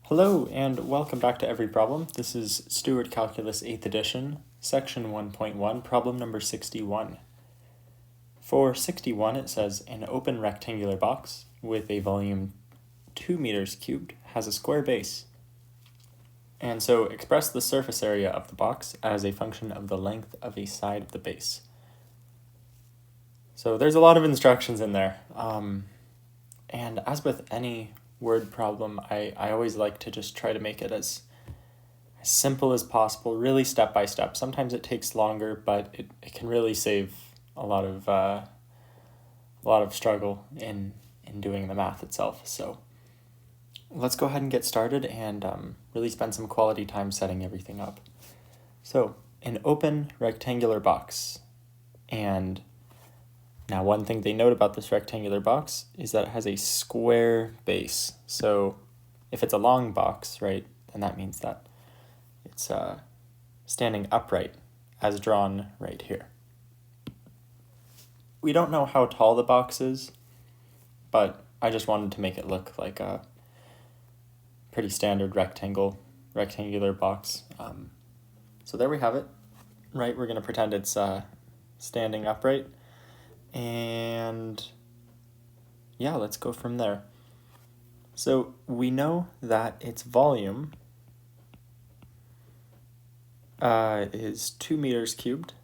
Hello and welcome back to Every Problem. This is Stewart Calculus 8th edition, section 1.1, problem number 61. For 61 it says, an open rectangular box with a volume 2 meters cubed has a square base. And so express the surface area of the box as a function of the length of a side of the base. So there's a lot of instructions in there. And as with any word problem, I always like to just try to make it as simple as possible, really step by step. Sometimes it takes longer, but it can really save a lot of struggle in doing the math itself. So let's go ahead and get started and really spend some quality time setting everything up. So an open rectangular box, and now one thing they note about this rectangular box is that it has a square base. So if it's a long box, right, then that means that it's standing upright as drawn right here. We don't know how tall the box is, but I just wanted to make it look like a pretty standard rectangular box. So there we have it, right? We're going to pretend it's standing upright. And yeah, let's go from there. So we know that its volume is 2 meters cubed.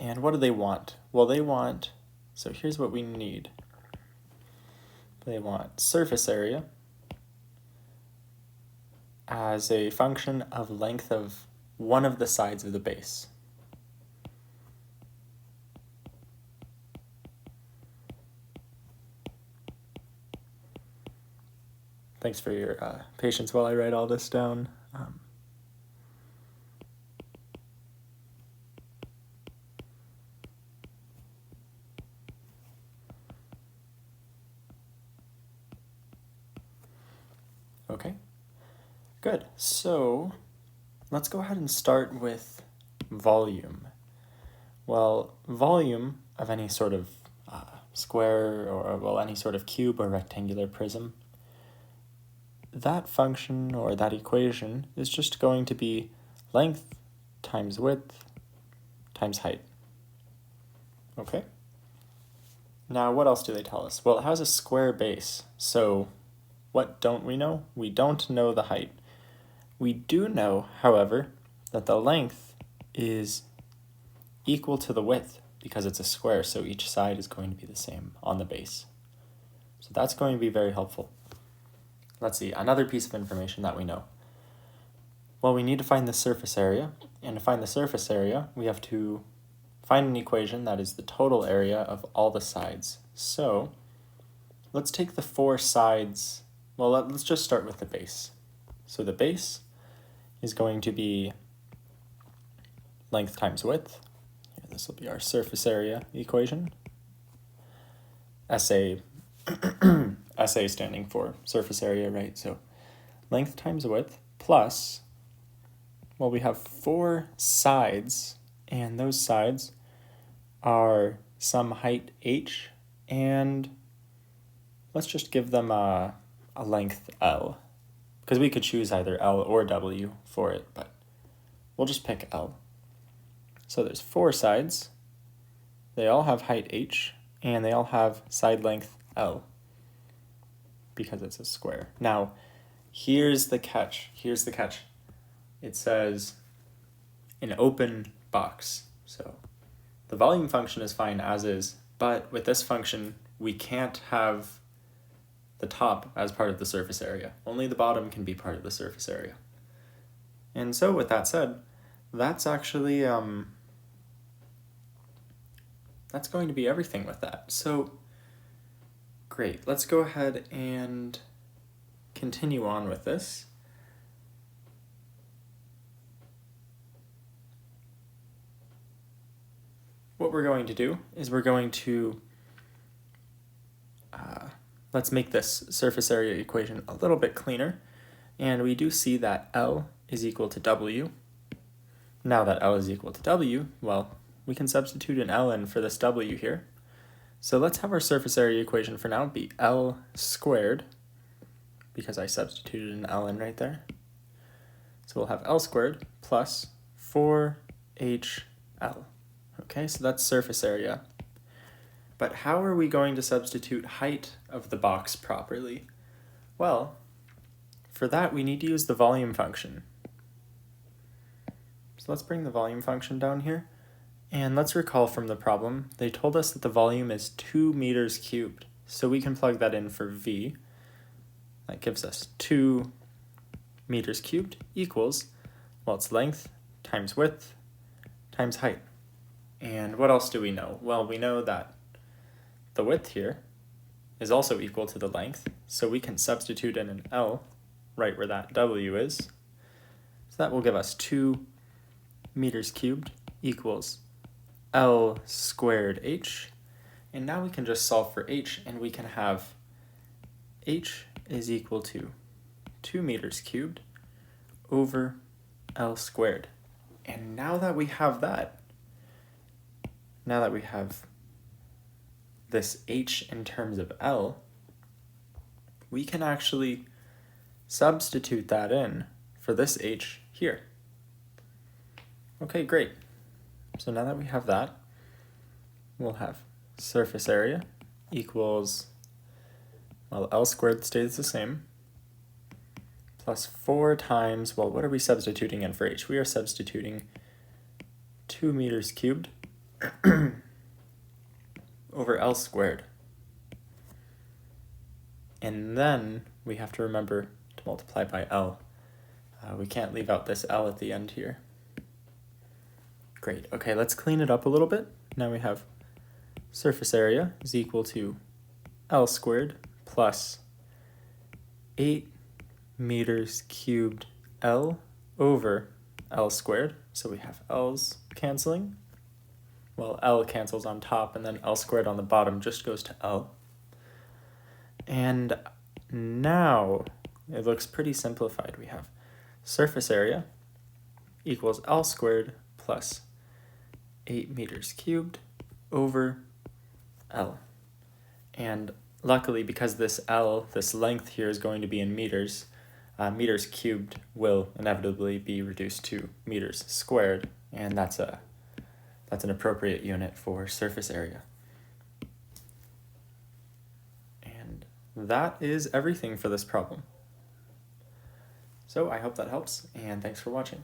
And what do they want? Well, so here's what we need. They want surface area as a function of length of one of the sides of the base. Thanks for your patience while I write all this down. Okay, good. So let's go ahead and start with volume. Well, volume of any sort of square or any sort of cube or rectangular prism, that function or that equation is just going to be length times width times height. Okay? Now, what else do they tell us? Well, it has a square base, so what don't we know? We don't know the height. We do know, however, that the length is equal to the width because it's a square, so each side is going to be the same on the base. So that's going to be very helpful. Let's see, another piece of information that we know. Well, we need to find the surface area, and to find the surface area, we have to find an equation that is the total area of all the sides. So let's take the four sides. Well, let's just start with the base. So the base is going to be length times width. This will be our surface area equation. SA standing for surface area, right? So length times width plus, well, we have four sides, and those sides are some height h, and let's just give them a length L, because we could choose either L or W for it, but we'll just pick L. So there's four sides, they all have height h, and they all have side length L, because it's a square. Now, here's the catch. It says an open box. So the volume function is fine as is, but with this function, we can't have the top as part of the surface area. Only the bottom can be part of the surface area. And so with that said, that's actually, that's going to be everything with that. So great, let's go ahead and continue on with this. What we're going to do is we're going to, let's make this surface area equation a little bit cleaner. And we do see that L is equal to W. Now that L is equal to W, well, we can substitute an L in for this W here. So let's have our surface area equation for now be L squared because I substituted an L in right there. So we'll have L squared plus 4HL. Okay, so that's surface area. But how are we going to substitute height of the box properly? Well, for that we need to use the volume function. So let's bring the volume function down here. And let's recall from the problem, they told us that the volume is 2 meters cubed. So we can plug that in for V. That gives us 2 meters cubed equals, well, it's length times width times height. And what else do we know? Well, we know that the width here is also equal to the length, so we can substitute in an L right where that W is. So that will give us 2 meters cubed equals L squared H. And now we can just solve for H, and we can have H is equal to 2 meters cubed over L squared. And now that we have that, now that we have this H in terms of L, we can actually substitute that in for this H here. Okay, great. So now that we have that, we'll have surface area equals, well, L squared stays the same, plus 4 times, well, what are we substituting in for H? We are substituting 2 meters cubed over L squared. And then we have to remember to multiply by L. We can't leave out this L at the end here. Great, okay, let's clean it up a little bit. Now we have surface area is equal to L squared plus 8 meters cubed L over L squared. So we have L's canceling. Well, L cancels on top, and then L squared on the bottom just goes to L. And now it looks pretty simplified. We have surface area equals L squared plus 8 meters cubed over L. And luckily, because this L, this length here, is going to be in meters, meters cubed will inevitably be reduced to meters squared, and that's an appropriate unit for surface area. And that is everything for this problem. So I hope that helps, and thanks for watching.